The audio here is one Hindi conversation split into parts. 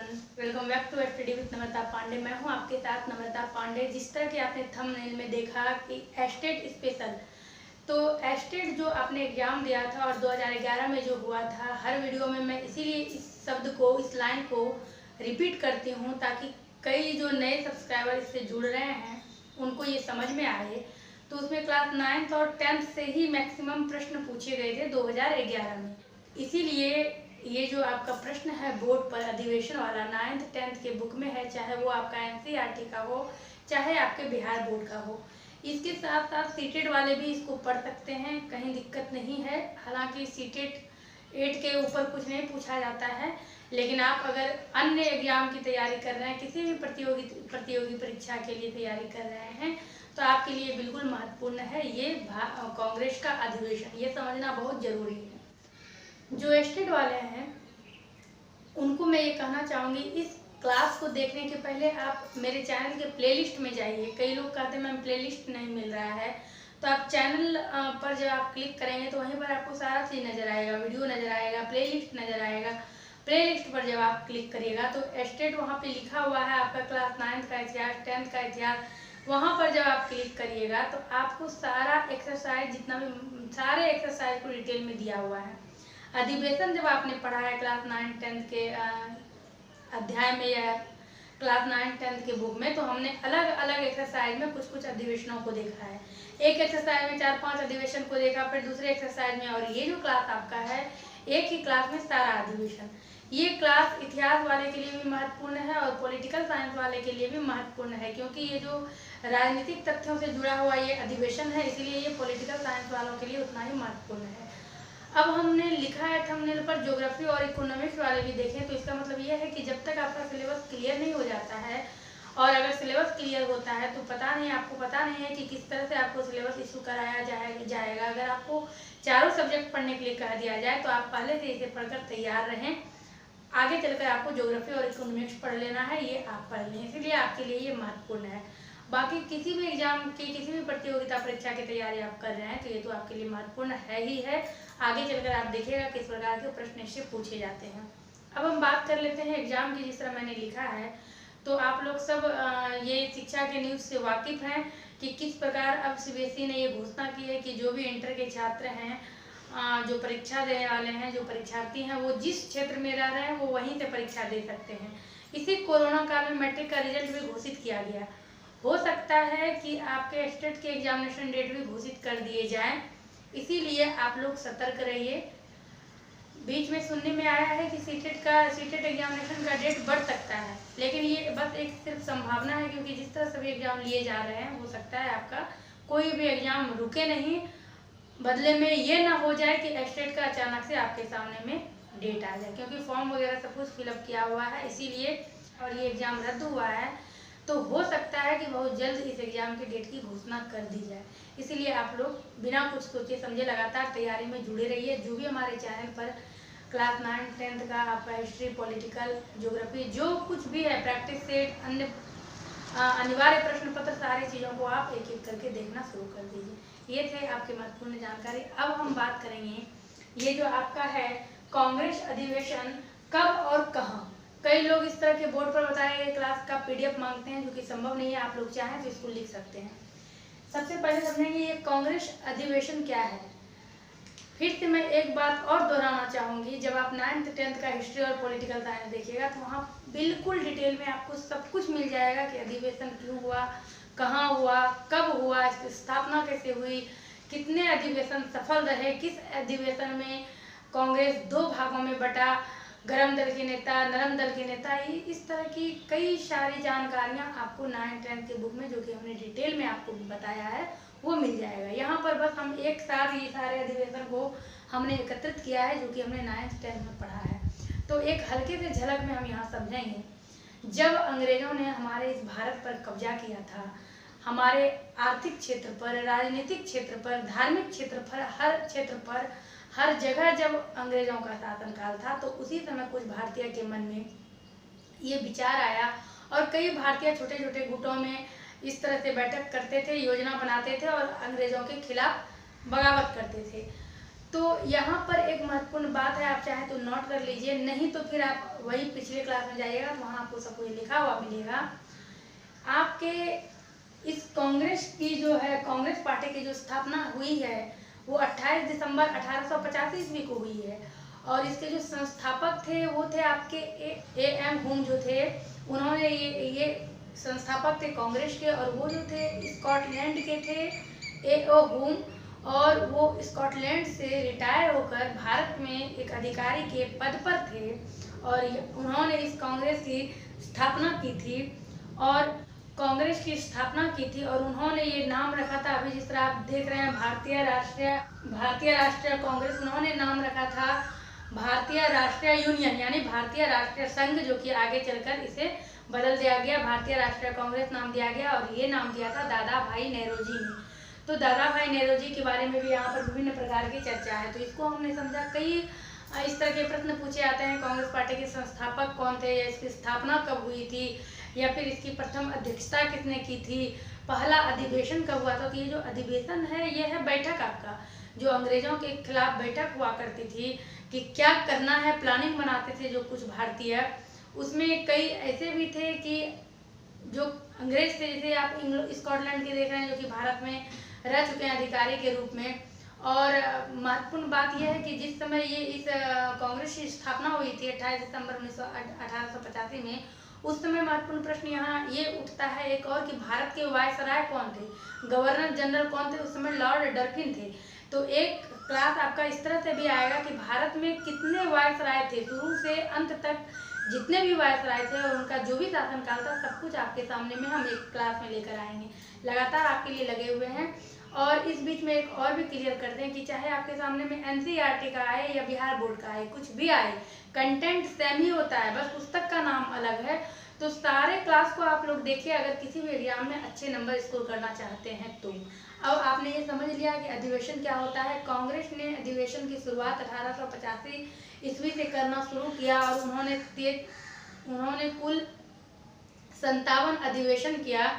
Welcome back to study with Namrata Pandey. मैं हूं आपके साथ नम्रता पांडे। जिस तरह कि आपने थंबनेल में देखा कि एस्टेट स्पेशल, तो एस्टेट जो आपने एग्जाम दिया था और 2011 में जो हुआ था, हर वीडियो में मैं इसीलिए इस शब्द को, इस लाइन को रिपीट करती हूं ताकि कई जो नए सब्सक्राइबर इससे जुड़ रहे हैं उनको ये समझ में आए। तो उसमें क्लास 9th और 10th से ही मैक्सिमम प्रश्न पूछे गए थे 2011 में। इसीलिए ये जो आपका प्रश्न है बोर्ड पर अधिवेशन वाला 9th 10th के बुक में है, चाहे वो आपका एनसीईआरटी का हो चाहे आपके बिहार बोर्ड का हो। इसके साथ साथ सीटेट वाले भी इसको पढ़ सकते हैं, कहीं दिक्कत नहीं है। हालांकि सीटेट 8 के ऊपर कुछ नहीं पूछा जाता है, लेकिन आप अगर अन्य एग्जाम की तैयारी कर रहे हैं, किसी भी प्रतियोगी परीक्षा के लिए तैयारी कर रहे हैं, तो आपके लिए बिल्कुल महत्वपूर्ण है ये कांग्रेस का अधिवेशन। ये समझना बहुत जरूरी है। जो एस्टेट वाले हैं उनको मैं ये कहना चाहूँगी, इस क्लास को देखने के पहले आप मेरे चैनल के प्लेलिस्ट में जाइए। कई लोग कहते हैं मैम प्लेलिस्ट नहीं मिल रहा है, तो आप चैनल पर जब आप क्लिक करेंगे तो वहीं पर आपको सारा चीज़ नज़र आएगा, वीडियो नज़र आएगा, प्लेलिस्ट नज़र आएगा। प्लेलिस्ट पर जब आप क्लिक करिएगा तो एस्टेट वहाँ पे लिखा हुआ है, आपका क्लास 9th का इतिहास, 10th का इतिहास। वहाँ पर जब आप क्लिक करिएगा तो आपको सारा एक्सरसाइज, जितना भी सारे एक्सरसाइज को डिटेल में दिया हुआ है। अधिवेशन जब आपने पढ़ा है क्लास 9 10 के अध्याय में या क्लास 9 10 के बुक में, तो हमने अलग अलग एक्सरसाइज में कुछ अधिवेशनों को देखा है। एक एक्सरसाइज में 4-5 अधिवेशन को देखा, फिर दूसरे एक्सरसाइज में, और ये जो क्लास आपका है एक ही क्लास में सारा अधिवेशन। ये क्लास इतिहास वाले के लिए भी महत्वपूर्ण है और पॉलिटिकल साइंस वाले के लिए भी महत्वपूर्ण है, क्योंकि ये जो राजनीतिक तथ्यों से जुड़ा हुआ ये अधिवेशन है, इसीलिए ये पॉलिटिकल साइंस वालों के लिए उतना ही महत्वपूर्ण है। अब हमने लिखा है थंबनेल पर ज्योग्राफी और इकोनॉमिक्स वाले भी देखें, तो इसका मतलब यह है कि जब तक आपका सिलेबस क्लियर नहीं हो जाता है, और अगर सिलेबस क्लियर होता है तो आपको पता नहीं है कि किस तरह से आपको सिलेबस इशू कराया जाएगा। अगर आपको चारों सब्जेक्ट पढ़ने के लिए कह दिया जाए तो आप पहले से इसे पढ़कर तैयार रहें। आगे चलकर आपको ज्योग्राफी और इकोनॉमिक्स पढ़ लेना है, ये आप पढ़ लें, इसीलिए आपके लिए ये महत्वपूर्ण है। बाकी किसी भी एग्जाम की, किसी भी प्रतियोगिता परीक्षा की तैयारी आप कर रहे हैं तो ये तो आपके लिए महत्वपूर्ण है ही है। आगे चलकर आप देखिएगा किस प्रकार के प्रश्न इससे पूछे जाते हैं। अब हम बात कर लेते हैं एग्जाम की। जिस तरह मैंने लिखा है, तो आप लोग सब ये शिक्षा के न्यूज़ से वाकिफ़ हैं कि किस प्रकार अब सीबीएसई ने ये घोषणा की है कि जो भी इंटर के छात्र हैं, जो परीक्षा देने वाले हैं, जो परीक्षार्थी हैं, वो जिस क्षेत्र में रह रहे हैं वो वहीं से परीक्षा दे सकते हैं। इसी कोरोना काल में मैट्रिक का रिजल्ट भी घोषित किया गया। हो सकता है कि आपके स्टेट के एग्जामिनेशन डेट भी घोषित कर दिए जाएं, इसीलिए आप लोग सतर्क रहिए। बीच में सुनने में आया है कि सीटेट एग्जामिनेशन का डेट बढ़ सकता है, लेकिन ये बस एक सिर्फ संभावना है, क्योंकि जिस तरह सभी एग्जाम लिए जा रहे हैं हो सकता है आपका कोई भी एग्जाम रुके नहीं, बदले में ये ना हो जाए कि स्टेट का अचानक से आपके सामने में डेट आ जाए, क्योंकि फॉर्म वगैरह सब कुछ फिलअप किया हुआ है इसीलिए, और ये एग्ज़ाम रद्द हुआ है, तो हो सकता है कि बहुत जल्द इस एग्ज़ाम की डेट की घोषणा कर दी जाए। इसीलिए आप लोग बिना कुछ सोचे समझे लगातार तैयारी में जुड़े रहिए। जो भी हमारे चैनल पर क्लास 9 10th का आपका हिस्ट्री, पॉलिटिकल, ज्योग्राफी, जो कुछ भी है, प्रैक्टिस सेट, अन्य अनिवार्य प्रश्न पत्र, सारी चीज़ों को आप एक एक करके देखना शुरू कर दीजिए। ये थे आपके महत्वपूर्ण जानकारी। अब हम बात करेंगे ये जो आपका है कांग्रेस अधिवेशन कब और कहाँ। कई लोग इस तरह के बोर्ड पर बताए गए क्लास का पीडीएफ मांगते हैं, जो कि संभव नहीं है। आप लोग चाहें तो इसको लिख सकते हैं। सबसे पहले समझेंगे ये कांग्रेस अधिवेशन क्या है। फिर से मैं एक बात और दोहराना चाहूँगी, जब आप 9th 10th का हिस्ट्री और पॉलिटिकल साइंस देखिएगा तो वहाँ बिल्कुल डिटेल में आपको सब कुछ मिल जाएगा कि अधिवेशन क्यों हुआ, कहाँ हुआ, कब हुआ, इसकी स्थापना कैसे हुई, कितने अधिवेशन सफल रहे, किस अधिवेशन में कांग्रेस 2 भागों में बटा, गरम दल के नेता, नरम दल के नेता, इस तरह की कई सारी जानकारियाँ आपको 9th 10th के बुक में, जो कि हमने डिटेल में आपको बताया है, वो मिल जाएगा। यहाँ पर बस हम एक साथ ये सारे अधिवेशन को हमने एकत्रित किया है, जो कि हमने 9th 10th में पढ़ा है। तो एक हल्के से झलक में हम यहाँ समझेंगे। जब अंग्रेजों ने हमारे इस भारत पर कब्जा किया था, हमारे आर्थिक क्षेत्र पर, राजनीतिक क्षेत्र पर, धार्मिक क्षेत्र पर, हर क्षेत्र पर, हर जगह जब अंग्रेजों का शासनकाल था, तो उसी समय कुछ भारतीय के मन में ये विचार आया, और कई भारतीय छोटे छोटे गुटों में इस तरह से बैठक करते थे, योजना बनाते थे और अंग्रेजों के खिलाफ बगावत करते थे। तो यहाँ पर एक महत्वपूर्ण बात है, आप चाहे तो नोट कर लीजिए, नहीं तो फिर आप वही पिछले क्लास में जाइएगा तो वहाँ आपको सब कुछ लिखा हुआ मिलेगा। आपके इस कांग्रेस की जो है, कांग्रेस पार्टी की जो स्थापना हुई है वो 28 दिसंबर 1885 ईस्वी को हुई है। और इसके जो संस्थापक थे वो थे आपके ए.एम. हुम जो थे, उन्होंने ये संस्थापक थे कांग्रेस के, और वो जो थे स्कॉटलैंड के थे, ए.ओ. हुम। और वो स्कॉटलैंड से रिटायर होकर भारत में एक अधिकारी के पद पर थे, और उन्होंने इस कांग्रेस की स्थापना की थी और कांग्रेस की स्थापना की थी। और उन्होंने ये नाम रखा था, अभी जिस तरह आप देख रहे हैं भारतीय राष्ट्रीय कांग्रेस, उन्होंने नाम रखा था भारतीय राष्ट्रीय यूनियन, यानी भारतीय राष्ट्रीय संघ, जो कि आगे चलकर इसे बदल दिया गया, भारतीय राष्ट्रीय कांग्रेस नाम दिया गया। और ये नाम दिया था दादा भाई नेरोजी ने। तो दादा भाई नेरोजी के बारे में भी यहाँ पर विभिन्न प्रकार की चर्चा है। तो इसको हमने समझा, कई इस तरह के प्रश्न पूछे जाते हैं, कांग्रेस पार्टी के संस्थापक कौन थे, या इसकी स्थापना कब हुई थी, या फिर इसकी प्रथम अध्यक्षता किसने की थी, पहला अधिवेशन कब हुआ था। तो ये जो अधिवेशन है ये है बैठक आपका, जो अंग्रेजों के खिलाफ बैठक हुआ करती थी कि क्या करना है, प्लानिंग बनाते थे जो कुछ भारतीय। उसमें कई ऐसे भी थे कि जो अंग्रेज थे, जैसे आप स्कॉटलैंड के देख रहे हैं, जो कि भारत में रह चुके हैं अधिकारी के रूप में। और महत्वपूर्ण बात यह है कि जिस समय ये इस कांग्रेस की स्थापना हुई थी 28 दिसंबर 1885 में, उस समय महत्वपूर्ण प्रश्न यहाँ ये उठता है एक और कि भारत के वायसराय कौन थे, गवर्नर जनरल कौन थे। उस समय लॉर्ड डर्फिन थे। तो एक क्लास आपका इस तरह से भी आएगा कि भारत में कितने वायसराय थे, शुरू से अंत तक जितने भी वायसराय थे और उनका जो भी शासनकाल था, सब कुछ आपके सामने में हम एक क्लास में लेकर आएंगे। लगातार आपके लिए लगे हुए हैं। और इस बीच में एक और भी क्लियर करते हैं कि चाहे आपके सामने में एनसीईआरटी का आए या बिहार बोर्ड का आए, कुछ भी आए, कंटेंट सेम ही होता है, बस पुस्तक का नाम अलग है। तो सारे क्लास को आप लोग देखिए अगर किसी भी एग्जाम में अच्छे नंबर स्कोर करना चाहते हैं तो। अब आपने ये समझ लिया कि अधिवेशन क्या होता है। कांग्रेस ने अधिवेशन की शुरुआत 1885 ईस्वी से करना शुरू किया और उन्होंने कुल 57 अधिवेशन किया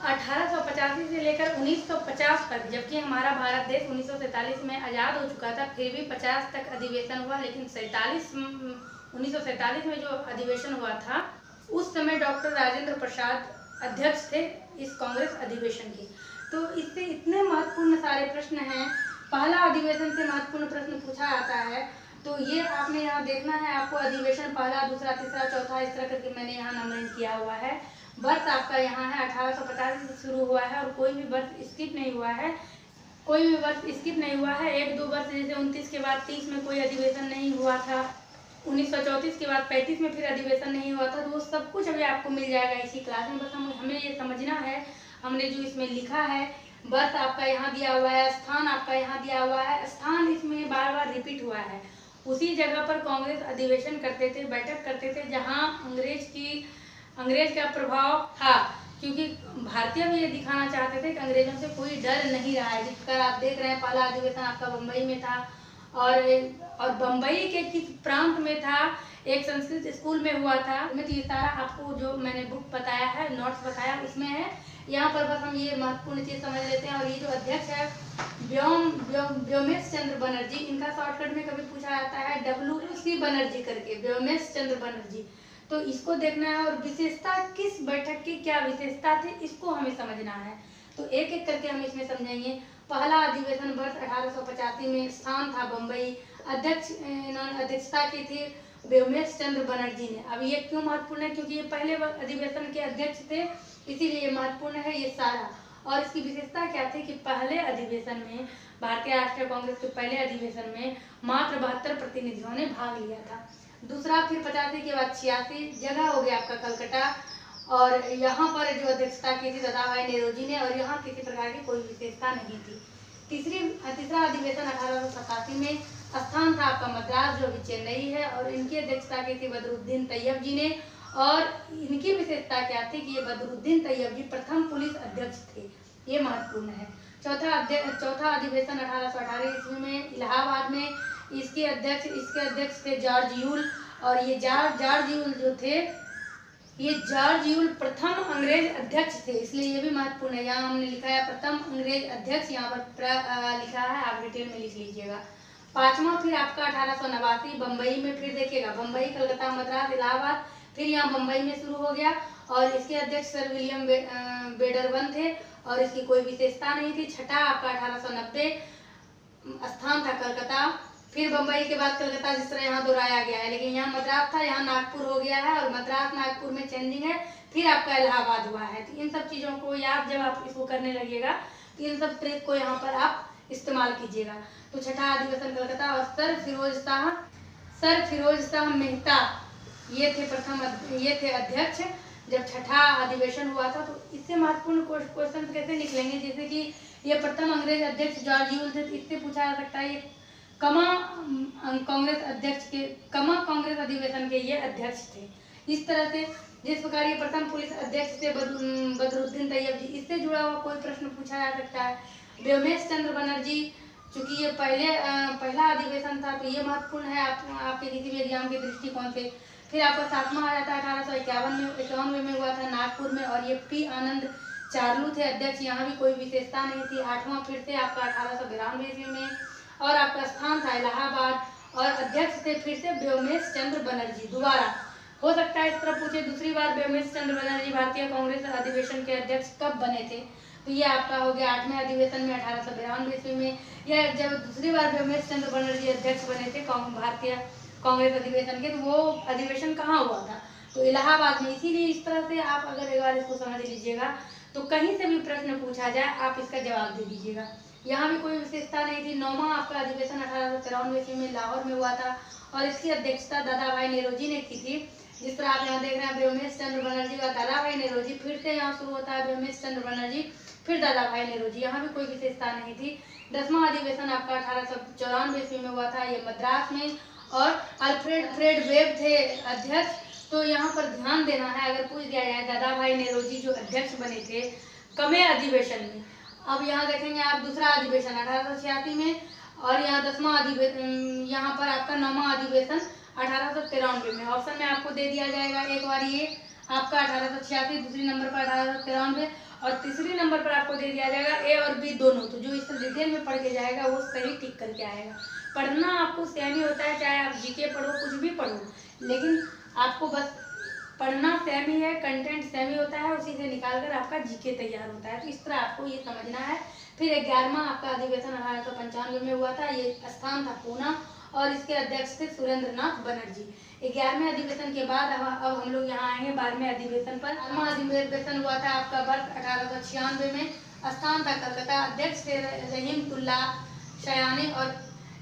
1885 से लेकर 1950 तक। जबकि हमारा भारत देश 1947 में आज़ाद हो चुका था, फिर भी 50 तक अधिवेशन हुआ। लेकिन 1947 में जो अधिवेशन हुआ था उस समय डॉक्टर राजेंद्र प्रसाद अध्यक्ष थे इस कांग्रेस अधिवेशन के। तो इससे इतने महत्वपूर्ण सारे प्रश्न हैं। पहला अधिवेशन से महत्वपूर्ण प्रश्न पूछा जाता है, तो ये आपने यहाँ देखना है। आपको अधिवेशन पहला, दूसरा, तीसरा, चौथा इस तरह करके मैंने यहाँ नंबरिंग किया हुआ है। वर्ष आपका यहाँ है 1850 से शुरू हुआ है और कोई भी वर्ष स्किप नहीं हुआ है, कोई भी वर्ष स्किप नहीं हुआ है। एक दो वर्ष जैसे 29 के बाद 30 में कोई अधिवेशन नहीं हुआ था, 1934 के बाद 35 में फिर अधिवेशन नहीं हुआ था। तो वो सब कुछ अभी आपको मिल जाएगा इसी क्लास में। बस हमें ये समझना है, हमने जो इसमें लिखा है, वर्ष आपका यहाँ दिया हुआ है, स्थान आपका यहाँ दिया हुआ है। स्थान इसमें बार बार रिपीट हुआ है। उसी जगह पर कांग्रेस अधिवेशन करते थे, बैठक करते थे जहाँ अंग्रेज का प्रभाव था, क्योंकि भारतीय भी ये दिखाना चाहते थे कि अंग्रेजों से कोई डर नहीं रहा है। जिस पर आप देख रहे हैं पहला अधिवेशन आपका बम्बई में था, और बम्बई के किस प्रांत में था, एक संस्कृत स्कूल में हुआ था। तो ये सारा आपको जो मैंने बुक बताया है, नोट्स बताया, उसमें है। यहाँ पर बस हम ये महत्वपूर्ण चीज़ समझ लेते हैं। और ये जो अध्यक्ष है व्योमेश चंद्र बनर्जी, इनका शॉर्टकट में कभी पूछा जाता है WC बनर्जी करके, व्योमेश चंद्र बनर्जी। तो इसको देखना है। और विशेषता, किस बैठक की क्या विशेषता थी, इसको हमें समझना है। तो एक एक करके हम इसमें समझेंगे। पहला अधिवेशन वर्ष 1885 में, स्थान था बम्बई, इन्होंने अध्यक्षता की थी व्योमेश चंद्र बनर्जी ने। अब ये क्यों महत्वपूर्ण है, क्योंकि ये पहले अधिवेशन के अध्यक्ष थे, इसीलिए ये महत्वपूर्ण है ये सारा। और इसकी विशेषता क्या थी कि पहले अधिवेशन में, भारतीय राष्ट्रीय कांग्रेस के पहले अधिवेशन में मात्र 72 प्रतिनिधियों ने भाग लिया था। दूसरा फिर 85 के बाद 86, जगह हो गया आपका कलकत्ता, और यहाँ पर जो अध्यक्षता की थी दादा भाई नेरोजी ने, और यहाँ किसी प्रकार की कोई विशेषता नहीं थी। तीसरा अधिवेशन 1887 में, स्थान था आपका मद्रास जो कि चेन्नई है, और इनकी अध्यक्षता की थी बदरुद्दीन तैयब जी ने। और इनकी विशेषता क्या थी कि ये बदरुद्दीन तैयब जी प्रथम पुलिस अध्यक्ष थे, ये महत्वपूर्ण है। चौथा अधिवेशन 1818 ईस्वी में इलाहाबाद में, इसके अध्यक्ष थे जॉर्ज यूल। और ये जॉर्ज यूल जो थे, ये जॉर्ज यूल प्रथम अंग्रेज अध्यक्ष थे, इसलिए ये भी महत्वपूर्ण है। यहाँ हमने लिखा है प्रथम अंग्रेज अध्यक्ष, यहाँ पर लिखा है, आप डिटेल में लिख लीजिएगा। पांचवा फिर आपका 1889 बम्बई में, फिर देखिएगा बम्बई, कलकत्ता, मद्रास, इलाहाबाद, फिर यहाँ बम्बई में शुरू हो गया। और इसके अध्यक्ष सर विलियम बेडरवन थे और इसकी कोई विशेषता नहीं थी। छठा आपका 1890 स्थान था कलकत्ता। फिर बम्बई के बाद कलकत्ता, जिस तरह यहाँ दोहराया गया है, लेकिन यहाँ मद्रास था, यहाँ नागपुर हो गया है और मद्रास नागपुर में चेंजिंग है। फिर आपका इलाहाबाद हुआ है। तो इन सब चीज़ों को याद जब आप इसको करने लगिएगा तो इन सब ट्रिक को यहाँ पर आप इस्तेमाल कीजिएगा। तो छठा अधिवेशन कलकत्ता। और सर फिरोज शाह मेहता ये थे अध्यक्ष जब छठा अधिवेशन हुआ था। तो इससे महत्वपूर्ण क्वेश्चन कैसे निकलेंगे, जैसे कि ये प्रथम अंग्रेज अध्यक्ष जॉर्ज यूल थे, तो इससे पूछा जा सकता है ये कमा कांग्रेस अधिवेशन के ये अध्यक्ष थे। इस तरह से जिस प्रकार ये प्रथम पुलिस अध्यक्ष थे बदरुद्दीन तैयब जी, इससे जुड़ा हुआ कोई प्रश्न पूछा जा सकता है। व्योमेश चंद्र बनर्जी, चूंकि ये पहला अधिवेशन था तो ये महत्वपूर्ण है आपके किसी भी एग्जाम के दृष्टिकोण से। फिर आपका सातवां आ जाता है 1891 में हुआ था नागपुर में, और ये पी आनंद चार्लू थे अध्यक्ष, यहाँ भी कोई विशेषता नहीं थी। आठवां फिर से आपका 1892 ईस्वी में, और आपका स्थान था इलाहाबाद और अध्यक्ष थे फिर से व्योमेश चंद्र बनर्जी। दोबारा हो सकता है इस तरह पूछे, दूसरी बार व्योमेश चंद्र बनर्जी भारतीय कांग्रेस अधिवेशन के अध्यक्ष कब बने थे, तो ये आपका हो गया 8वें अधिवेशन में 1892 ईस्वी में। यह जब दूसरी बार व्योमेश चंद्र बनर्जी अध्यक्ष बने थे भारतीय कांग्रेस अधिवेशन के, तो वो अधिवेशन कहाँ हुआ था, तो इलाहाबाद में। इसीलिए इस तरह से आप अगर एक बार इसको समझ लीजिएगा तो कहीं से भी प्रश्न पूछा जाए आप इसका जवाब दे दीजिएगा। यहाँ भी कोई विशेषता नहीं थी। 9वां आपका अधिवेशन 1893 ईस्वी में लाहौर में हुआ था और इसकी अध्यक्षता दादा भाई नेरोजी ने की थी। जिस तरह आप यहाँ देख रहे हैं व्योमेश चंद्र बनर्जी का दादा भाई नेरोजी, फिर से यहाँ शुरू होता है व्योमेश चंद्र बनर्जी फिर दादा भाई नेरोजी, यहाँ भी कोई विशेषता नहीं थी। 10वां अधिवेशन आपका 1894 ईस्वी में हुआ था, ये मद्रास में, और अल्फ्रेड वेब थे अध्यक्ष। तो यहाँ पर ध्यान देना है, अगर पूछ दिया जाए दादा भाई नेरोजी जो अध्यक्ष बने थे कमे अधिवेशन में। अब यहाँ देखेंगे आप दूसरा अधिवेशन 1886 में, और यहाँ 10वां अधिवेशन, यहाँ पर आपका 9वां अधिवेशन 1893 में। ऑप्शन में आपको दे दिया जाएगा एक बार ये आपका 1886, दूसरी नंबर पर 1893 और तीसरी नंबर पर आपको दे दिया जाएगा ए और बी दोनों। तो जो इस डिटेल में पढ़ के जाएगा वो सही टिक करके आएगा। पढ़ना आपको सेम ही होता है, चाहे आप जीके पढ़ो कुछ भी पढ़ो, लेकिन आपको बस पढ़ना सेम ही है, कंटेंट सेम ही होता है, उसी से निकालकर आपका जीके तैयार होता है। तो इस तरह आपको ये समझना है। फिर 11वां आपका अधिवेशन 1895 में हुआ था, ये स्थान था पूना और इसके अध्यक्ष थे सुरेंद्र नाथ बनर्जी। 11वें अधिवेशन के बाद अब हम लोग यहाँ आएंगे 12वें अधिवेशन पर। 12वां अधिवेशन हुआ था आपका वर्ष 1896 में, स्थान था कलकत्ता, अध्यक्ष थे रहीमतुल्ला शयानी। और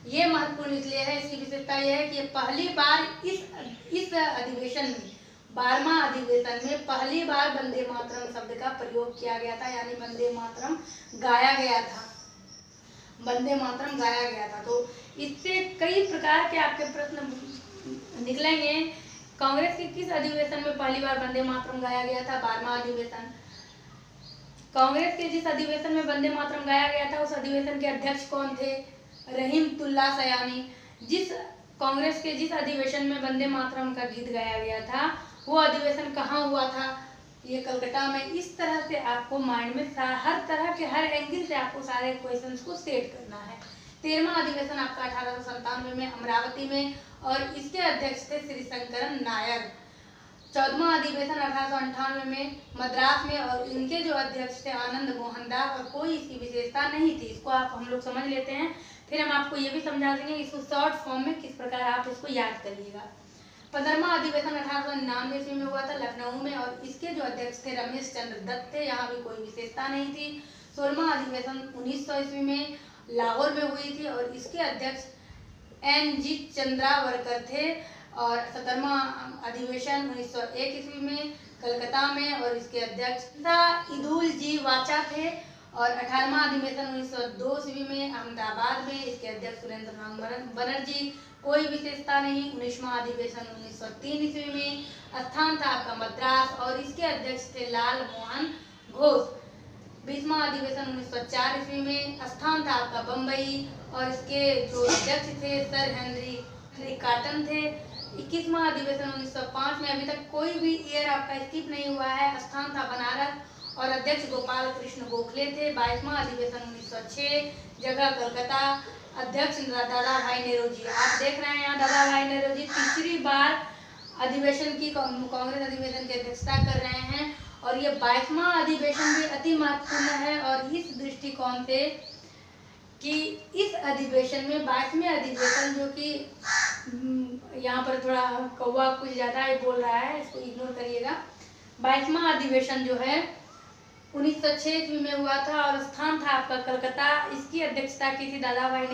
ये महत्वपूर्ण इसलिए है, इसकी विशेषता यह है कि पहली बार इस अधिवेशन में 12वां अधिवेशन में पहली बार वंदे मातरम शब्द का प्रयोग किया गया था, यानी वंदे मातरम गाया गया था, वंदे मातरम गाया गया था। तो इससे कई प्रकार के आपके प्रश्न निकलेंगे। कांग्रेस के किस अधिवेशन में पहली बार वंदे मातरम गाया गया था? 12वां अधिवेशन। कांग्रेस के जिस अधिवेशन में वंदे मातरम गाया गया था उस अधिवेशन के अध्यक्ष कौन थे? रहीमतुल्ला शयानी। कांग्रेस के जिस अधिवेशन में वंदे मातरम का गीत गाया गया था वो अधिवेशन कहाँ हुआ था? ये कलकत्ता में। इस तरह से आपको माइंड में हर तरह के हर एंगल से आपको सारे क्वेश्चंस को सेट करना है। 13वां अधिवेशन आपका 1897 में अमरावती में और इसके अध्यक्ष थे श्री शंकरन नायर। 14वां अधिवेशन 1898 में मद्रास में और इनके जो अध्यक्ष थे आनंद मोहन दास, और कोई इसकी विशेषता नहीं थी। इसको आप हम लोग समझ लेते हैं, फिर हम आपको ये भी समझा देंगे इसको शॉर्ट फॉर्म में किस प्रकार आप इसको याद करिएगा। 15वां अधिवेशन 1899 ईस्वी में हुआ था लखनऊ में और इसके जो अध्यक्ष थे रमेश चंद्र दत्त थे, यहाँ भी कोई विशेषता नहीं थी। 16वां अधिवेशन 1900 ईस्वी में लाहौर में हुई थी और इसके अध्यक्ष NG चंद्रावरकर थे। और 17वां अधिवेशन 1901 ईस्वी में कलकत्ता में और इसके अध्यक्ष इदुल जी वाचा थे। और 18वां अधिवेशन 1902 ईस्वी में अहमदाबाद में, इसके अध्यक्ष सुरेंद्र नाथ बनर्जी, कोई विशेषता नहीं। 19वां अधिवेशन 1903 ईस्वी में, स्थान था आपका मद्रास और इसके अध्यक्ष थे लाल मोहन घोष। 20वां अधिवेशन 1904 ईस्वी में, स्थान था आपका बम्बई और इसके जो अध्यक्ष थे सर हेनरी कॉटन थे। 21वां अधिवेशन 1905 में, अभी तक कोई भी ईयर आपका स्किप नहीं हुआ है, स्थान था बनारस और अध्यक्ष गोपाल कृष्ण गोखले थे। 22वां अधिवेशन 1906, जगह कलकत्ता, अध्यक्ष दादा भाई नेरोजी। आप देख रहे हैं यहाँ दादा भाई नेरोजी तीसरी बार अधिवेशन की कांग्रेस अधिवेशन की अध्यक्षता कर रहे हैं और ये 22वां अधिवेशन भी अति महत्वपूर्ण है। और इस दृष्टिकोण से कि इस अधिवेशन में 22वें अधिवेशन जो कि यहाँ पर थोड़ा कौवा कुछ ज़्यादा ही बोल रहा है, इसको इग्नोर करिएगा। 22वां अधिवेशन जो है 1906 ईस्वी में हुआ था और स्थान था आपका कलकत्ता। इसकी अध्यक्षता की थी दादा भाई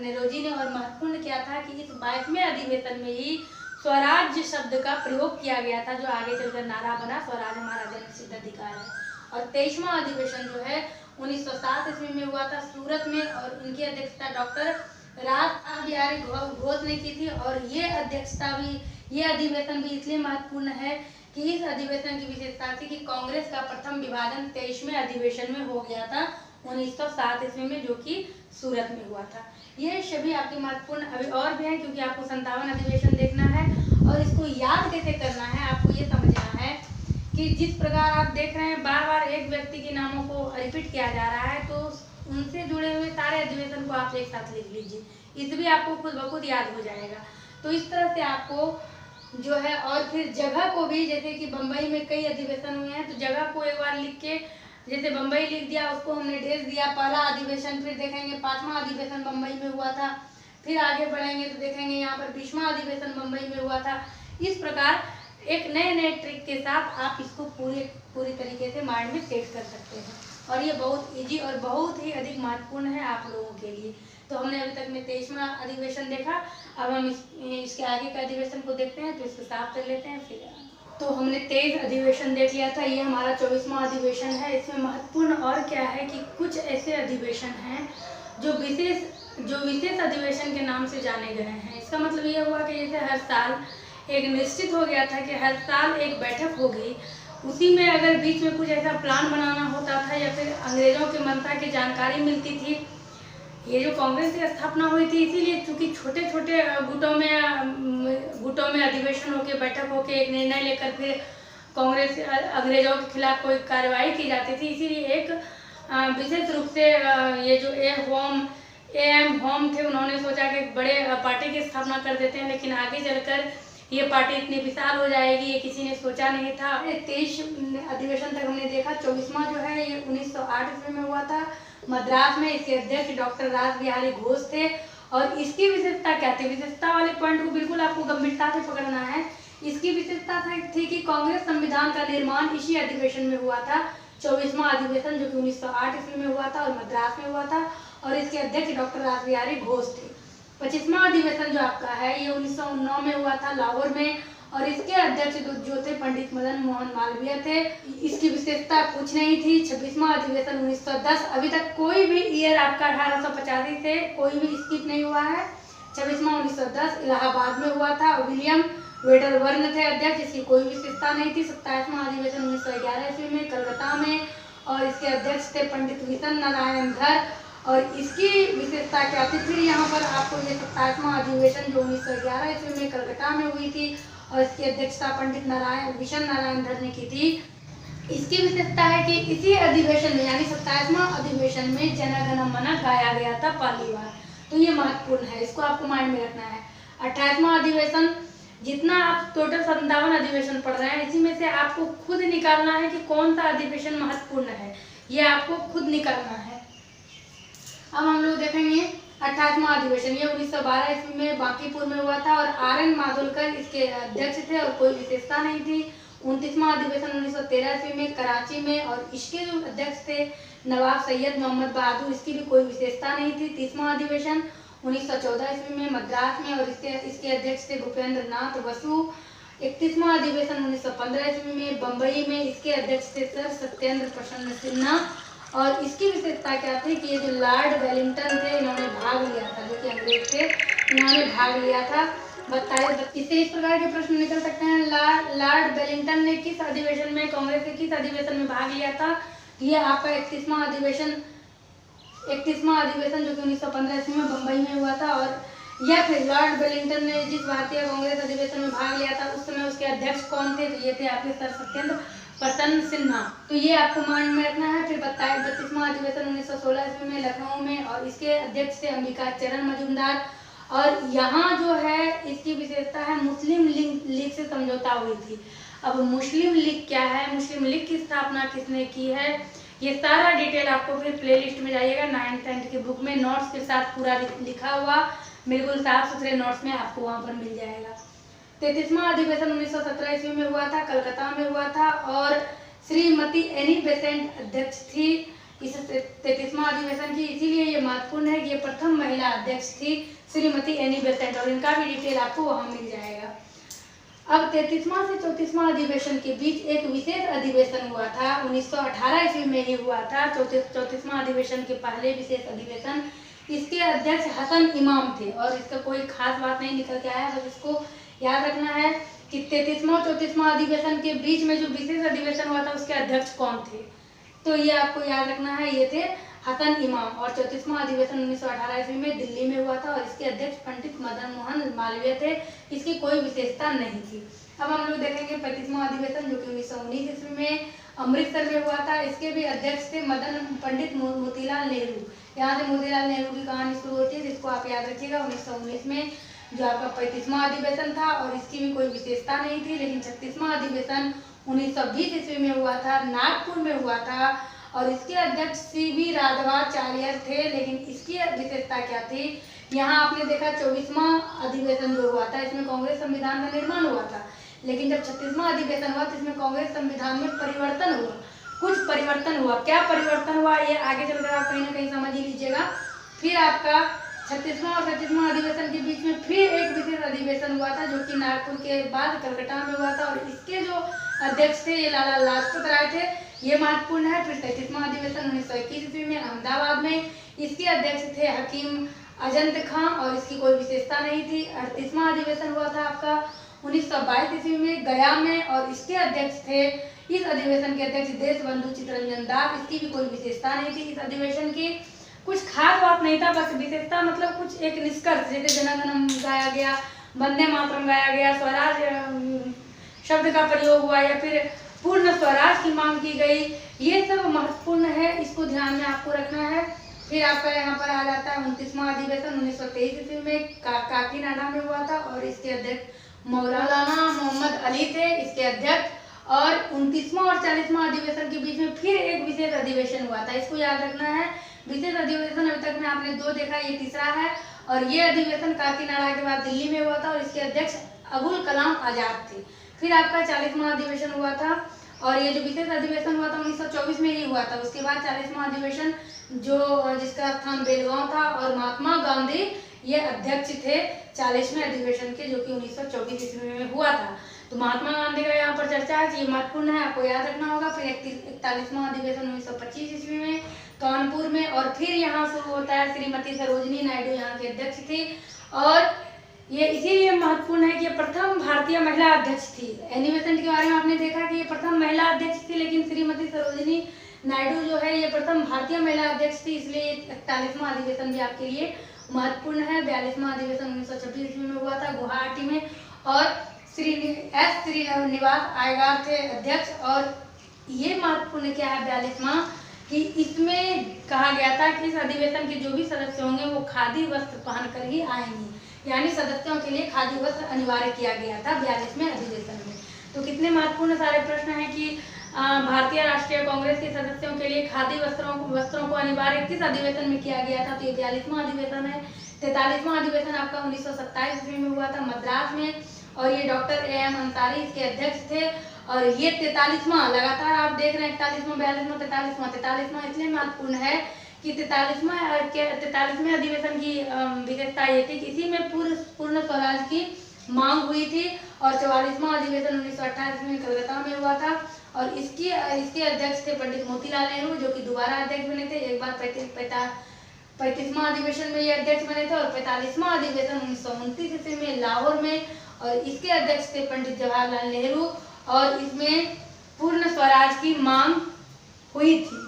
नेरोजी ने। और महत्वपूर्ण क्या था कि इस 22वें अधिवेशन में ही स्वराज्य शब्द का प्रयोग किया गया था, जो आगे चलकर नारा बना, स्वराज हमारा जन्मसिद्ध अधिकार है। और 23वां अधिवेशन जो है 1907 ईस्वी में हुआ था सूरत में और इनकी अध्यक्षता डॉक्टर रास बिहारी घोष ने की थी। और ये अधिवेशन भी इसलिए महत्वपूर्ण है कि इस अधिवेशन की विशेषता थी कि कांग्रेस का प्रथम विभाजन 23वें अधिवेशन में हो गया था 1907 ईस्वी में, जो कि सूरत में हुआ था। ये सभी आपके महत्वपूर्ण अभी और भी हैं, क्योंकि आपको 57 अधिवेशन देखना है और इसको याद कैसे करना है आपको ये समझना है कि जिस प्रकार आप देख रहे हैं बार बार एक व्यक्ति के नामों को रिपीट किया जा रहा है, तो उनसे जुड़े हुए सारे अधिवेशन को आप एक साथ लिख लीजिए, इस भी आपको खुद ब खुद याद हो जाएगा। तो इस तरह से आपको जो है, और फिर जगह को भी, जैसे कि बम्बई में कई अधिवेशन हुए हैं तो जगह को एक बार लिख के, जैसे बम्बई लिख दिया उसको हमने डेट दिया पहला अधिवेशन, फिर देखेंगे 5वां अधिवेशन बम्बई में हुआ था, फिर आगे बढ़ेंगे तो देखेंगे यहाँ पर 20वां अधिवेशन बम्बई में हुआ था। इस प्रकार एक नए ट्रिक के साथ आप इसको पूरी तरीके से माइंड में सेट कर सकते हैं और ये बहुत इजी और बहुत ही अधिक महत्वपूर्ण है आप लोगों के लिए। तो हमने अभी तक में 23वां अधिवेशन देखा, अब हम इसके आगे के अधिवेशन को देखते हैं, तो इसको साफ कर लेते हैं। फिर तो हमने 23 अधिवेशन देख लिया था, ये हमारा 24वां अधिवेशन है। इसमें महत्वपूर्ण और क्या है कि कुछ ऐसे अधिवेशन हैं जो विशेष अधिवेशन के नाम से जाने गए हैं। इसका मतलब ये हुआ कि जैसे हर साल एक निश्चित हो गया था कि हर साल एक बैठक होगी, उसी में अगर बीच में कुछ ऐसा प्लान बनाना होता था या फिर अंग्रेजों के मंशा की जानकारी मिलती थी। ये जो कांग्रेस की स्थापना हुई थी इसीलिए, चूँकि छोटे छोटे गुटों में अधिवेशन होके बैठक होके एक निर्णय लेकर फिर कांग्रेस अंग्रेजों के खिलाफ कोई कार्रवाई की जाती थी, इसीलिए एक विशेष रूप से ये जो AM होम थे उन्होंने सोचा कि बड़े पार्टी की स्थापना कर देते हैं, लेकिन आगे चलकर ये पार्टी इतनी विशाल हो जाएगी ये किसी ने सोचा नहीं था। 23 अधिवेशन तक हमने देखा। 24वां जो है ये 1908 ईस्वी में हुआ था मद्रास में। इसके अध्यक्ष डॉक्टर रास बिहारी घोष थे और इसकी विशेषता क्या थी, विशेषता वाले पॉइंट को बिल्कुल आपको गंभीरता से पकड़ना है। इसकी विशेषता थी कि कांग्रेस संविधान का निर्माण इसी अधिवेशन में हुआ था। 24वां अधिवेशन जो कि 1908 ईस्वी में हुआ था और मद्रास में हुआ था और इसके अध्यक्ष डॉक्टर रास बिहारी घोष थे। 25वां अधिवेशन जो आपका है ये 1919 में हुआ था लाहौर में और इसके अध्यक्ष जो थे पंडित मदन मोहन मालवीय थे। इसकी विशेषता कुछ नहीं थी। 26वां अधिवेशन 1910, अभी तक कोई भी ईयर आपका 1885 से कोई भी स्किप नहीं हुआ है। 26वां 1910 इलाहाबाद में हुआ था और विलियम वेडरबर्न थे अध्यक्ष, इसकी कोई विशेषता नहीं थी। 27वां अधिवेशन 1911 ईस्वी में कलकत्ता में और इसके अध्यक्ष थे पंडित विशन नारायण धर और इसकी विशेषता क्या थी, फिर यहाँ पर आपको ये 27वां अधिवेशन जो 1911 ईस्वी में कलकत्ता में हुई थी और इसकी अध्यक्षता पंडित विशन नारायण धर ने की थी। इसकी विशेषता है कि इसी अधिवेशन में यानी 27वां अधिवेशन में जन गण मन गाया गया था पहली बार, तो ये महत्वपूर्ण है, इसको आपको माइंड में रखना है। 28वां अधिवेशन, जितना आप टोटल 57 अधिवेशन पढ़ रहे हैं इसी में से आपको खुद निकालना है कि कौन सा अधिवेशन महत्वपूर्ण है, ये आपको खुद निकालना है। अब हम लोग देखेंगे 28वां अधिवेशन, ये 1912 ईस्वी में बांकीपुर में हुआ था और RN माधोलकर इसके अध्यक्ष थे और कोई विशेषता नहीं थी। 29वां अधिवेशन 1913 ईस्वी में कराची में और इसके जो अध्यक्ष थे नवाब सैयद मोहम्मद बहादुर, इसकी भी कोई विशेषता नहीं थी। 30वां अधिवेशन 1914 ईस्वी में मद्रास में और इसके अध्यक्ष थे भूपेंद्र नाथ बसु। 31वां अधिवेशन 1915 ईस्वी में बम्बई में, इसके अध्यक्ष थे सर सत्येंद्र प्रसन्न सिन्हा और इसकी विशेषता क्या थी कि ये जो लॉर्ड वेलिंगटन थे इन्होंने भाग लिया था, जो कि अंग्रेज थे इन्होंने भाग लिया था। इससे इस प्रकार के प्रश्न निकल सकते हैं, लॉर्ड वेलिंगटन ने किस अधिवेशन में, कांग्रेस के किस अधिवेशन में भाग लिया था। ये आपका 31वां अधिवेशन जो कि 1915 ईस्वी में बम्बई में हुआ था और या फिर लॉर्ड वेलिंगटन ने जिस भारतीय कांग्रेस अधिवेशन में भाग लिया था उस समय उसके अध्यक्ष कौन थे, तो ये थे आपके सर सत्येंद्र प्रसन्न सिन्हा। तो ये आपको माइंड में रखना है। फिर 32वां अधिवेशन 1916 ईस्वी में लखनऊ में, और इसके अध्यक्ष थे अंबिका चरण मजूमदार। और यहाँ जो है इसकी विशेषता है मुस्लिम लीग से समझौता हुई थी। अब मुस्लिम लीग क्या है, मुस्लिम लीग की स्थापना किसने की है, ये सारा डिटेल आपको फिर प्लेलिस्ट में जाइएगा 9th 10th की बुक में नोट्स के साथ पूरा लिखा हुआ, बिल्कुल साफ सुथरे नोट्स में आपको वहाँ पर मिल जाएगा। 33वां अधिवेशन 1917 ईस्वी में हुआ था, कलकत्ता में हुआ था, और श्रीमती एनी बेसेंट अध्यक्ष थी इस 33वां अधिवेशन की। इसीलिए ये महत्वपूर्ण है कि ये प्रथम महिला अध्यक्ष थी श्रीमती एनी बेसेंट, और इनका भी डिटेल आपको वहाँ मिल जाएगा। अब 33वां से 34वां अधिवेशन के बीच एक विशेष अधिवेशन हुआ था, 1918 ईस्वी में ही हुआ था। 34वां अधिवेशन के पहले विशेष अधिवेशन, इसके अध्यक्ष हसन इमाम थे, और इसका कोई खास बात नहीं निकल के आया, बस इसको याद रखना है कि 33वां 34वां अधिवेशन के बीच में जो विशेष अधिवेशन हुआ था उसके अध्यक्ष कौन थे, तो ये आपको याद रखना है, ये थे हसन इमाम। और 34वां अधिवेशन 1918 ईस्वी में दिल्ली में हुआ था, और इसके अध्यक्ष पंडित मदन मोहन मालवीय थे। इसकी कोई विशेषता नहीं थी। अब हम लोग देखेंगे 35वां अधिवेशन जो कि 1919 ईस्वी में अमृतसर में हुआ था। इसके भी अध्यक्ष थे पंडित मोतीलाल नेहरू। यहाँ से मोतीलाल नेहरू की कहानी शुरू होती है, जिसको आप याद रखिएगा। 1919 में जो आपका 35वां अधिवेशन था, और इसकी भी कोई विशेषता नहीं थी। लेकिन 36वां अधिवेशन 1920 ईस्वी में हुआ था, नागपुर में हुआ था, और इसके अध्यक्ष CV राघवाचार्य थे। लेकिन इसकी विशेषता क्या थी, यहाँ आपने देखा 24वां अधिवेशन जो हुआ था, इसमें कांग्रेस संविधान का निर्माण हुआ था। लेकिन जब 36वां अधिवेशन हुआ तो इसमें कांग्रेस संविधान में परिवर्तन हुआ, कुछ परिवर्तन हुआ। क्या परिवर्तन हुआ ये आगे चलकर आप कहीं ना कहीं समझ ही लीजिएगा। फिर आपका 36वां और 37वां अधिवेशन के बीच में फिर एक विशेष अधिवेशन हुआ था, जो कि नागपुर के बाद कलकत्ता में हुआ था, और इसके जो अध्यक्ष थे ये लाला लाजपत राय थे। ये महत्वपूर्ण है। फिर 37वां अधिवेशन 1921 ईस्वी में अहमदाबाद में, इसके अध्यक्ष थे हकीम अजंत खां, और इसकी कोई विशेषता नहीं थी। 38वां अधिवेशन हुआ था आपका 1922 ईस्वी में गया में, और इसके अध्यक्ष थे, इस अधिवेशन के अध्यक्ष देशबंधु चित्तरंजन दास। इसकी भी कोई विशेषता नहीं थी। इस अधिवेशन की कुछ खास बात नहीं था, बस विशेषता मतलब कुछ एक निष्कर्ष, जैसे जनगणम गाया गया, वंदे मातरम गाया गया, स्वराज शब्द का प्रयोग हुआ, या फिर पूर्ण स्वराज की मांग की गई, ये सब महत्वपूर्ण है, इसको ध्यान में आपको रखना है। फिर आपका यहाँ पर आ जाता है 29वां अधिवेशन 1923 ईस्वी में काकीनाडा में हुआ था, और इसके अध्यक्ष मौलाना मोहम्मद अली थे, इसके अध्यक्ष। और 29वां और 40वां अधिवेशन के बीच में फिर एक विशेष अधिवेशन हुआ था, इसको याद रखना है। विशेष अधिवेशन अभी तक में आपने 2 देखा, ये तीसरा है, और ये अधिवेशन काकीनाडा के बाद दिल्ली में हुआ था, और इसके अध्यक्ष अबुल कलाम आजाद थे। फिर आपका 40वां अधिवेशन हुआ था, और ये जो विशेष अधिवेशन हुआ था 1924 में ही हुआ था। उसके बाद 40वां अधिवेशन जिसका स्थान बेलगांव था, और महात्मा गांधी ये अध्यक्ष थे 40वें अधिवेशन के, जो कि 1924 ईस्वी में हुआ था। तो महात्मा गांधी का यहाँ पर चर्चा है, ये महत्वपूर्ण है, आपको याद रखना होगा। फिर 41वां अधिवेशन 1925 ईस्वी में कानपुर में, और फिर यहाँ शुरू होता है श्रीमती सरोजिनी नायडू यहाँ की अध्यक्ष थी, और ये इसीलिए महत्वपूर्ण है कि ये प्रथम भारतीय महिला अध्यक्ष थी। एनी बेसेंट के बारे में आपने देखा कि ये प्रथम महिला अध्यक्ष थी, लेकिन श्रीमती सरोजिनी नायडू जो है ये प्रथम भारतीय महिला अध्यक्ष थी, इसलिए 41वां अधिवेशन भी आपके लिए महत्वपूर्ण है। 42वां अधिवेशन 1926 ईस्वी में हुआ था गुवाहाटी में, और श्रीनिवास आयगार थे अध्यक्ष। और ये महत्वपूर्ण क्या है 42वां, कि इसमें कहा गया था कि इस अधिवेशन के जो भी सदस्य होंगे वो खादी वस्त्र पहनकर ही आएंगे, यानी सदस्यों के लिए खादी वस्त्र अनिवार्य किया गया था 42वें अधिवेशन में। तो कितने महत्वपूर्ण सारे प्रश्न हैं कि भारतीय राष्ट्रीय कांग्रेस के सदस्यों के लिए खादी वस्त्रों को अनिवार्य किस अधिवेशन में किया गया था, तो ये 42वां अधिवेशन है। 43वां अधिवेशन आपका 1927 ईस्वी में हुआ था मद्रास में, और ये डॉक्टर AM अंसारी इसके अध्यक्ष थे। और ये 43वां लगातार आप देख रहे हैं 41वां 42वां 43वां इसलिए महत्वपूर्ण है कि 43वें अधिवेशन की विशेषता ये थी कि इसी में पूर्ण स्वराज की मांग हुई थी। और 44वां अधिवेशन 1928 में कलकत्ता में हुआ था, और इसके अध्यक्ष थे पंडित मोतीलाल नेहरू, जो कि दोबारा अध्यक्ष बने थे। एक बार 35वां अधिवेशन में ये अध्यक्ष बने थे, और 45वां अधिवेशन 1929 ईस्वी में लाहौर में, और इसके अध्यक्ष थे पंडित जवाहरलाल नेहरू, और इसमें पूर्ण स्वराज की मांग हुई थी,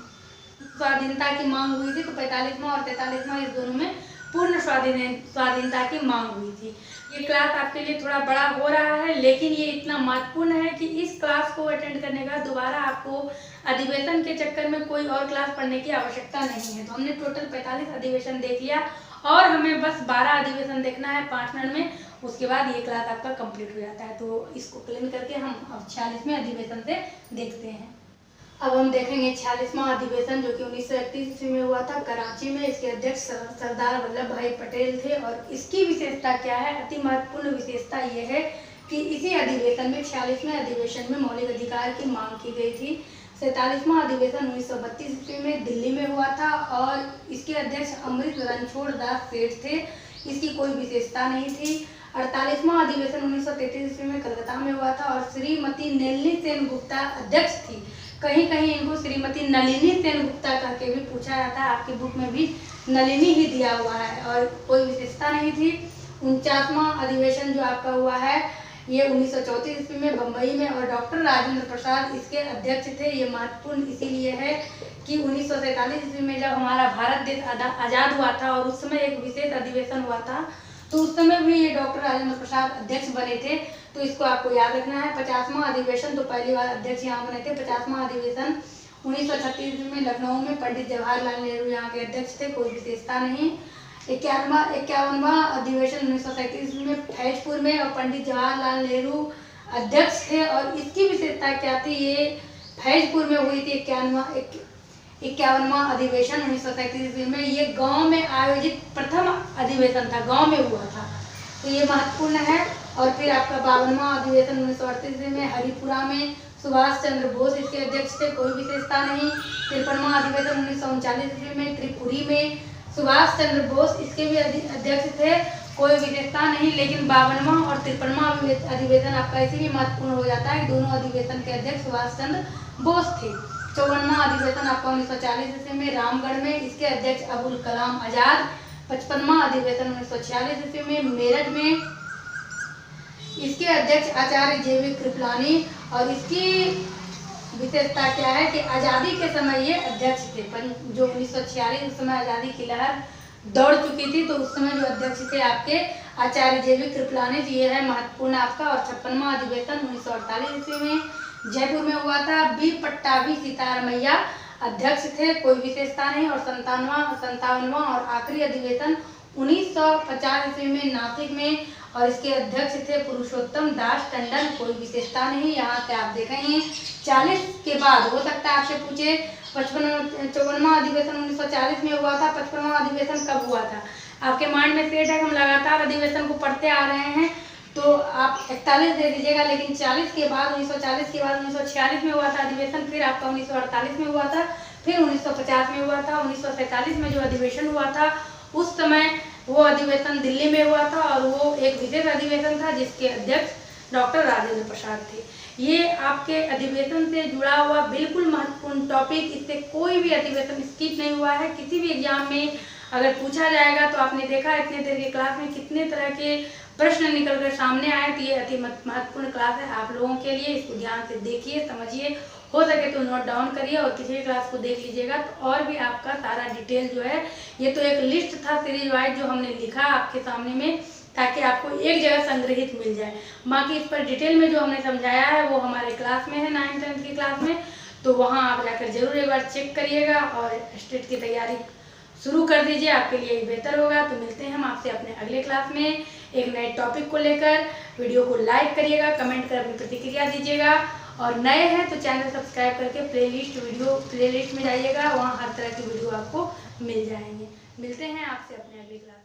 स्वाधीनता की मांग हुई थी। तो 45वां और 43वां इस दोनों में पूर्ण स्वाधीनता की मांग हुई थी। ये क्लास आपके लिए थोड़ा बड़ा हो रहा है, लेकिन ये इतना महत्वपूर्ण है कि इस क्लास को अटेंड करने का दोबारा आपको अधिवेशन के चक्कर में कोई और क्लास पढ़ने की आवश्यकता नहीं है। तो हमने टोटल 45 अधिवेशन देख लिया और हमें बस 12 अधिवेशन देखना है 5 मिनट में, उसके बाद ये क्लास आपका कंप्लीट हो जाता है। तो इसको क्लीन करके हम अब 46वें अधिवेशन से देखते हैं। अब हम देखेंगे 46वां अधिवेशन जो कि 1931 ईस्वी में हुआ था कराची में। इसके अध्यक्ष सरदार वल्लभ भाई पटेल थे और इसकी विशेषता क्या है, अति महत्वपूर्ण विशेषता ये है कि इसी अधिवेशन में 46वें अधिवेशन में मौलिक अधिकार की मांग की गई थी। 47वां अधिवेशन 1932 ईस्वी में दिल्ली में हुआ था और इसके अध्यक्ष अमृत रणछोड़ दास सेठ थे। इसकी कोई विशेषता नहीं थी। 48वां अधिवेशन 1933 ईस्वी में कलकत्ता में हुआ था और श्रीमती नलिनी सेनगुप्ता अध्यक्ष थी। कहीं कहीं इनको श्रीमती नलिनी सेनगुप्ता करके भी पूछा जाता है, आपकी बुक में भी नलिनी ही दिया हुआ है और कोई विशेषता नहीं थी। 49वां अधिवेशन जो आपका हुआ है ये 1934 ईस्वी में बम्बई में और डॉक्टर राजेंद्र प्रसाद इसके अध्यक्ष थे। ये महत्वपूर्ण इसीलिए है कि 1947 ईस्वी में जब हमारा भारत देश आज़ाद हुआ था और उस समय एक विशेष अधिवेशन हुआ था, तो उस समय भी ये डॉक्टर राजेंद्र प्रसाद अध्यक्ष बने थे। तो इसको आपको याद रखना है। 50वां अधिवेशन तो पहली बार अध्यक्ष यहाँ बने थे। 50वां अधिवेशन 1936 में लखनऊ में पंडित जवाहरलाल नेहरू यहाँ के अध्यक्ष थे, कोई विशेषता नहीं। 51वां अधिवेशन 1937 में फैजपुर में और पंडित जवाहरलाल नेहरू अध्यक्ष थे और इसकी विशेषता क्या थी, ये फैजपुर में हुई थी। 51वां अधिवेशन 1937 में ये गांव में आयोजित प्रथम अधिवेशन था, गांव में हुआ था, तो ये महत्वपूर्ण है। और फिर आपका 52वां अधिवेशन 1938 में हरिपुरा में सुभाष चंद्र बोस इसके अध्यक्ष थे, कोई विशेषता नहीं। 53वां अधिवेशन 1939 में त्रिपुरी में सुभाष चंद्र बोस इसके भी अध्यक्ष थे, कोई विशेषता नहीं। लेकिन 52वां और 53वां अधिवेशन आपका इसीलिए महत्वपूर्ण हो जाता है, दोनों अधिवेशन के अध्यक्ष सुभाष चंद्र बोस थे। 54वां अधिवेशन आपका 1940 में रामगढ़ में, इसके अध्यक्ष अबुल कलाम आजाद। 55वां अधिवेशन 1946 में मेरठ में, इसके अध्यक्ष आचार्य जेवी कृपलानी और इसकी विशेषता क्या है कि आज़ादी के समय ये अध्यक्ष थे। जो 1946 उस समय आज़ादी की लहर दौड़ चुकी थी, तो उस समय जो अध्यक्ष थे आपके आचार्य जेवी कृपलानी जी, ये है महत्वपूर्ण आपका। और 56वां अधिवेशन 1948 ईस्वी में जयपुर में हुआ था। बी पट्टाभी सीतारमैया अध्यक्ष थे, कोई विशेषता नहीं। और 57वां और आखिरी अधिवेशन 1950 ईस्वी में नासिक में और इसके अध्यक्ष थे पुरुषोत्तम दास टंडन, कोई विशेषता नहीं। यहाँ से आप देखेंगे 40 के बाद हो सकता है आपसे पूछे 54वां अधिवेशन 1940 में हुआ था। 55वां अधिवेशन कब हुआ था, आपके माइंड में सेट है। हम लगातार अधिवेशन को पढ़ते आ रहे हैं, तो आप 41 दे दीजिएगा। लेकिन 40 के बाद 1940 के बाद 1946 में हुआ था अधिवेशन, फिर आपका 1948 में हुआ था, फिर 1950 में हुआ था। 1947 में जो अधिवेशन हुआ था उस समय वो अधिवेशन दिल्ली में हुआ था और वो एक विशेष अधिवेशन था जिसके अध्यक्ष डॉक्टर राजेंद्र प्रसाद थे। ये आपके अधिवेशन से जुड़ा हुआ बिल्कुल महत्वपूर्ण टॉपिक, इससे कोई भी अधिवेशन स्किप नहीं हुआ है। किसी भी एग्जाम में अगर पूछा जाएगा तो आपने देखा इतने देर की क्लास में कितने तरह के प्रश्न निकल कर सामने आए, तो ये अति महत्वपूर्ण क्लास है आप लोगों के लिए। इसको ध्यान से देखिए, समझिए, हो सके तो नोट डाउन करिए और किसी भी क्लास को देख लीजिएगा तो और भी आपका सारा डिटेल जो है, ये तो एक लिस्ट था सीरीज वाइज जो हमने लिखा आपके सामने में, ताकि आपको एक जगह संग्रहित मिल जाए। बाकी इस पर डिटेल में जो हमने समझाया है वो हमारे क्लास में है 9th 10th की क्लास में, तो वहाँ आप जाकर जरूर एक बार चेक करिएगा और स्टेट की तैयारी शुरू कर दीजिए, आपके लिए बेहतर होगा। तो मिलते हैं हम आपसे अपने अगले क्लास में एक नए टॉपिक को लेकर। वीडियो को लाइक करिएगा, कमेंट कर अपनी प्रतिक्रिया दीजिएगा और नए हैं तो चैनल सब्सक्राइब करके प्लेलिस्ट में जाइएगा, वहाँ हर तरह की वीडियो आपको मिल जाएंगे। मिलते हैं आपसे अपने अगली क्लास।